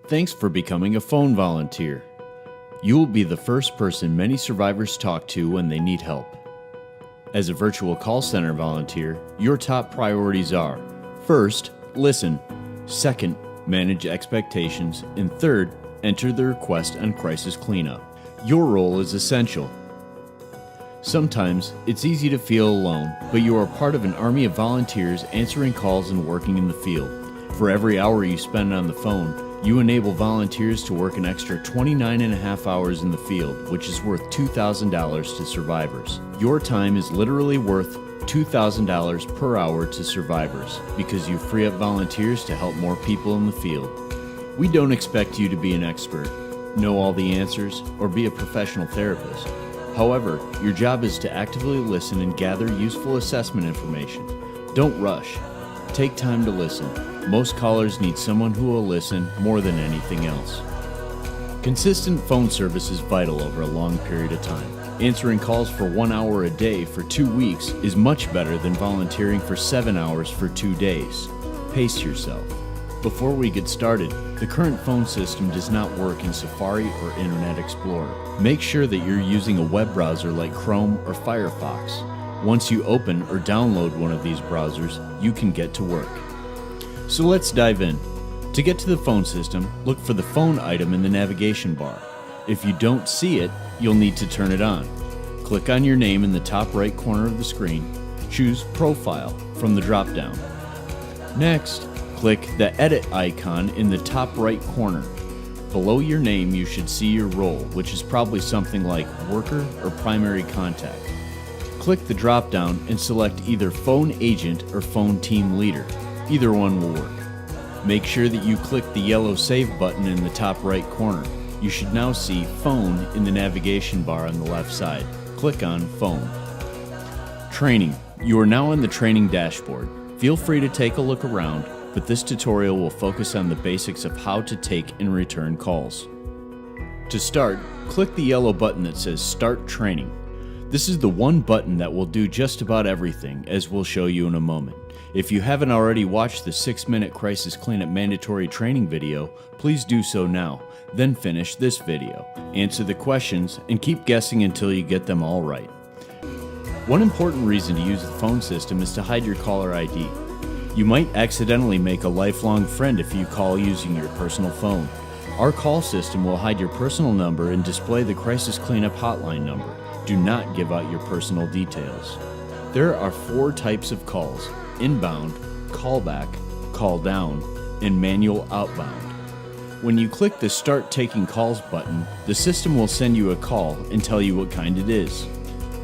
Thanks for becoming a phone volunteer. You will be the first person many survivors talk to when they need help. As a virtual call center volunteer, your top priorities are: first, listen; second, manage expectations; and third, enter the request on crisis cleanup. Your role is essential. Sometimes it's easy to feel alone, but you are part of an army of volunteers answering calls and working in the field. For every hour you spend on the phone, you enable volunteers to work an extra 29.5 hours in the field, which is worth $2,000 to survivors. Your time is literally worth $2,000 per hour to survivors because you free up volunteers to help more people in the field. We don't expect you to be an expert, know all the answers, or be a professional therapist. However, your job is to actively listen and gather useful assessment information. Don't rush. Take time to listen. Most callers need someone who will listen more than anything else. Consistent phone service is vital over a long period of time. Answering calls for 1 hour a day for 2 weeks is much better than volunteering for 7 hours for 2 days. Pace yourself. Before we get started, the current phone system does not work in Safari or Internet Explorer. Make sure that you're using a web browser like Chrome or Firefox. Once you open or download one of these browsers, you can get to work. So let's dive in. To get to the phone system, look for the phone item in the navigation bar. If you don't see it, you'll need to turn it on. Click on your name in the top right corner of the screen. Choose Profile from the drop-down. Next, click the Edit icon in the top right corner. Below your name, you should see your role, which is probably something like Worker or Primary Contact. Click the drop-down and select either Phone Agent or Phone Team Leader. Either one will work. Make sure that you click the yellow Save button in the top right corner. You should now see Phone in the navigation bar on the left side. Click on Phone. Training. You are now on the training dashboard. Feel free to take a look around, but this tutorial will focus on the basics of how to take and return calls. To start, click the yellow button that says Start Training. This is the one button that will do just about everything, as we'll show you in a moment. If you haven't already watched the 6-minute crisis cleanup mandatory training video, please do so now, then finish this video. Answer the questions and keep guessing until you get them all right. One important reason to use the phone system is to hide your caller ID. You might accidentally make a lifelong friend if you call using your personal phone. Our call system will hide your personal number and display the crisis cleanup hotline number. Do not give out your personal details. There are 4 types of calls: inbound, callback, call down, and manual outbound. When you click the Start Taking Calls button, the system will send you a call and tell you what kind it is.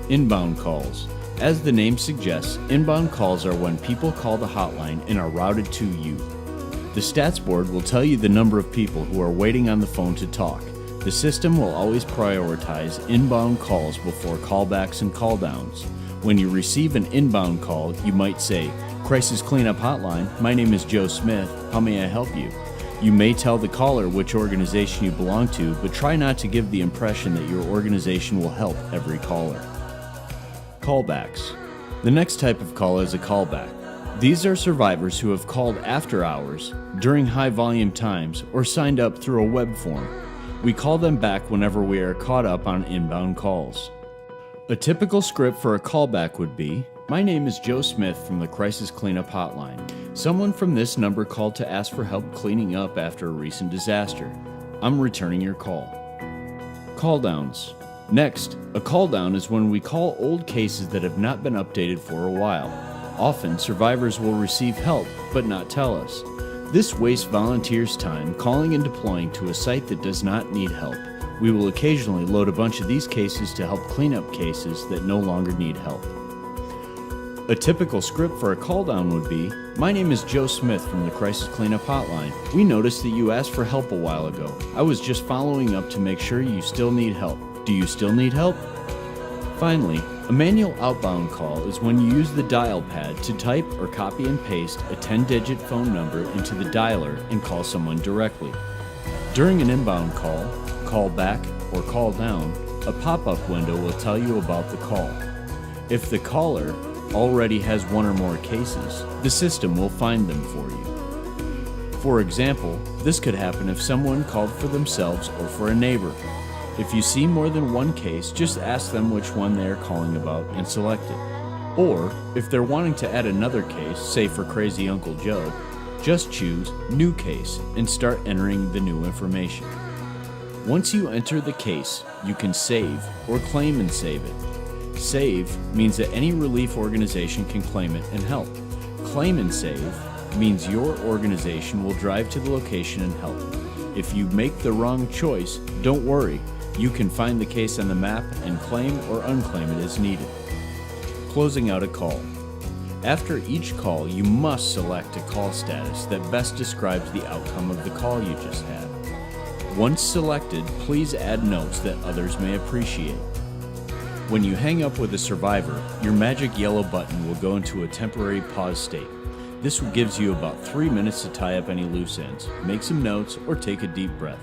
Inbound calls. As the name suggests, inbound calls are when people call the hotline and are routed to you. The stats board will tell you the number of people who are waiting on the phone to talk. The system will always prioritize inbound calls before callbacks and call downs. When you receive an inbound call, you might say, "Crisis Cleanup Hotline, my name is Joe Smith, how may I help you?" You may tell the caller which organization you belong to, but try not to give the impression that your organization will help every caller. Callbacks. The next type of call is a callback. These are survivors who have called after hours, during high volume times, or signed up through a web form. We call them back whenever we are caught up on inbound calls. A typical script for a callback would be, "My name is Joe Smith from the Crisis Cleanup Hotline. Someone from this number called to ask for help cleaning up after a recent disaster. I'm returning your call." Call downs. Next, a call down is when we call old cases that have not been updated for a while. Often, survivors will receive help, but not tell us. This wastes volunteers' time calling and deploying to a site that does not need help. We will occasionally load a bunch of these cases to help clean up cases that no longer need help. A typical script for a call down would be, "My name is Joe Smith from the Crisis Cleanup Hotline. We noticed that you asked for help a while ago. I was just following up to make sure you still need help. Do you still need help?" Finally, a manual outbound call is when you use the dial pad to type or copy and paste a 10-digit phone number into the dialer and call someone directly. During an inbound call, call back, or call down, a pop-up window will tell you about the call. If the caller already has one or more cases, the system will find them for you. For example, this could happen if someone called for themselves or for a neighbor. If you see more than one case, just ask them which one they are calling about and select it. Or, if they're wanting to add another case, say for Crazy Uncle Joe, just choose New Case and start entering the new information. Once you enter the case, you can save or claim and save it. Save means that any relief organization can claim it and help. Claim and save means your organization will drive to the location and help. If you make the wrong choice, don't worry. You can find the case on the map and claim or unclaim it as needed. Closing out a call. After each call, you must select a call status that best describes the outcome of the call you just had. Once selected, please add notes that others may appreciate. When you hang up with a survivor, your magic yellow button will go into a temporary pause state. This gives you about 3 minutes to tie up any loose ends, make some notes, or take a deep breath.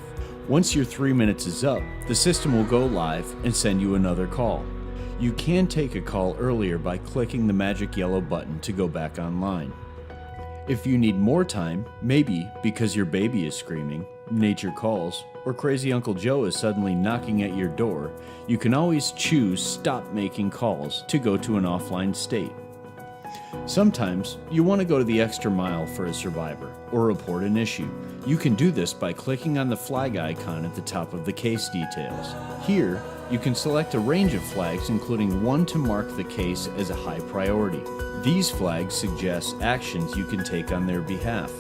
Once your 3 minutes is up, the system will go live and send you another call. You can take a call earlier by clicking the magic yellow button to go back online. If you need more time, maybe because your baby is screaming, nature calls, or Crazy Uncle Joe is suddenly knocking at your door, you can always choose Stop Making Calls to go to an offline state. Sometimes you want to go to the extra mile for a survivor or report an issue. You can do this by clicking on the flag icon at the top of the case details. Here, you can select a range of flags, including one to mark the case as a high priority. These flags suggest actions you can take on their behalf.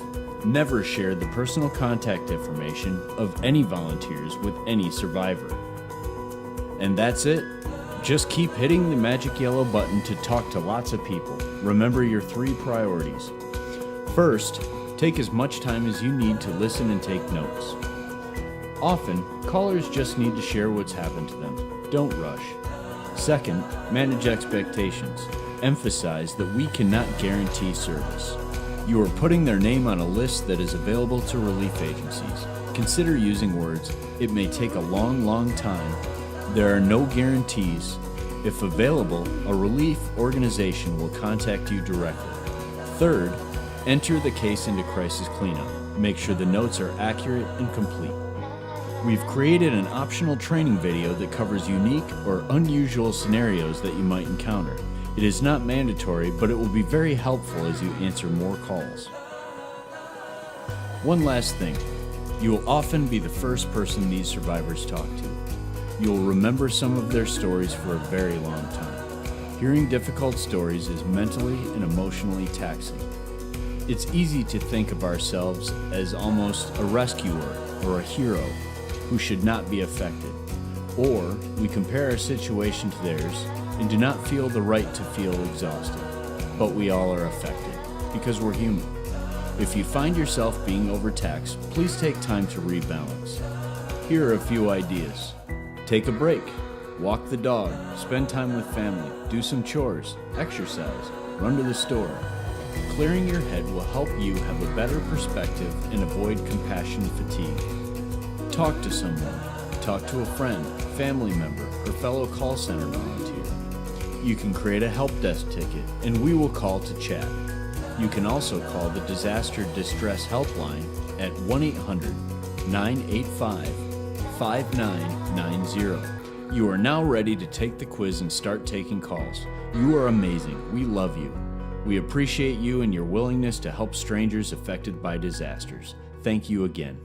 Never share the personal contact information of any volunteers with any survivor. And that's it. Just keep hitting the magic yellow button to talk to lots of people. Remember your 3 priorities. First, take as much time as you need to listen and take notes. Often, callers just need to share what's happened to them. Don't rush. Second, manage expectations. Emphasize that we cannot guarantee service. You are putting their name on a list that is available to relief agencies. Consider using words, "It may take a long time." There are no guarantees. If available, a relief organization will contact you directly. Third, enter the case into crisis cleanup. Make sure the notes are accurate and complete. We've created an optional training video that covers unique or unusual scenarios that you might encounter. It is not mandatory, but it will be very helpful as you answer more calls. One last thing. You will often be the first person these survivors talk to. You will remember some of their stories for a very long time. Hearing difficult stories is mentally and emotionally taxing. It's easy to think of ourselves as almost a rescuer or a hero who should not be affected. Or we compare our situation to theirs and do not feel the right to feel exhausted. But we all are affected because we're human. If you find yourself being overtaxed, please take time to rebalance. Here are a few ideas. Take a break, walk the dog, spend time with family, do some chores, exercise, run to the store. Clearing your head will help you have a better perspective and avoid compassion fatigue. Talk to someone. Talk to a friend, family member, or fellow call center volunteer. You can create a help desk ticket and we will call to chat. You can also call the Disaster Distress Helpline at 1-800-985-5990. You are now ready to take the quiz and start taking calls. You are amazing. We love you. We appreciate you and your willingness to help strangers affected by disasters. Thank you again.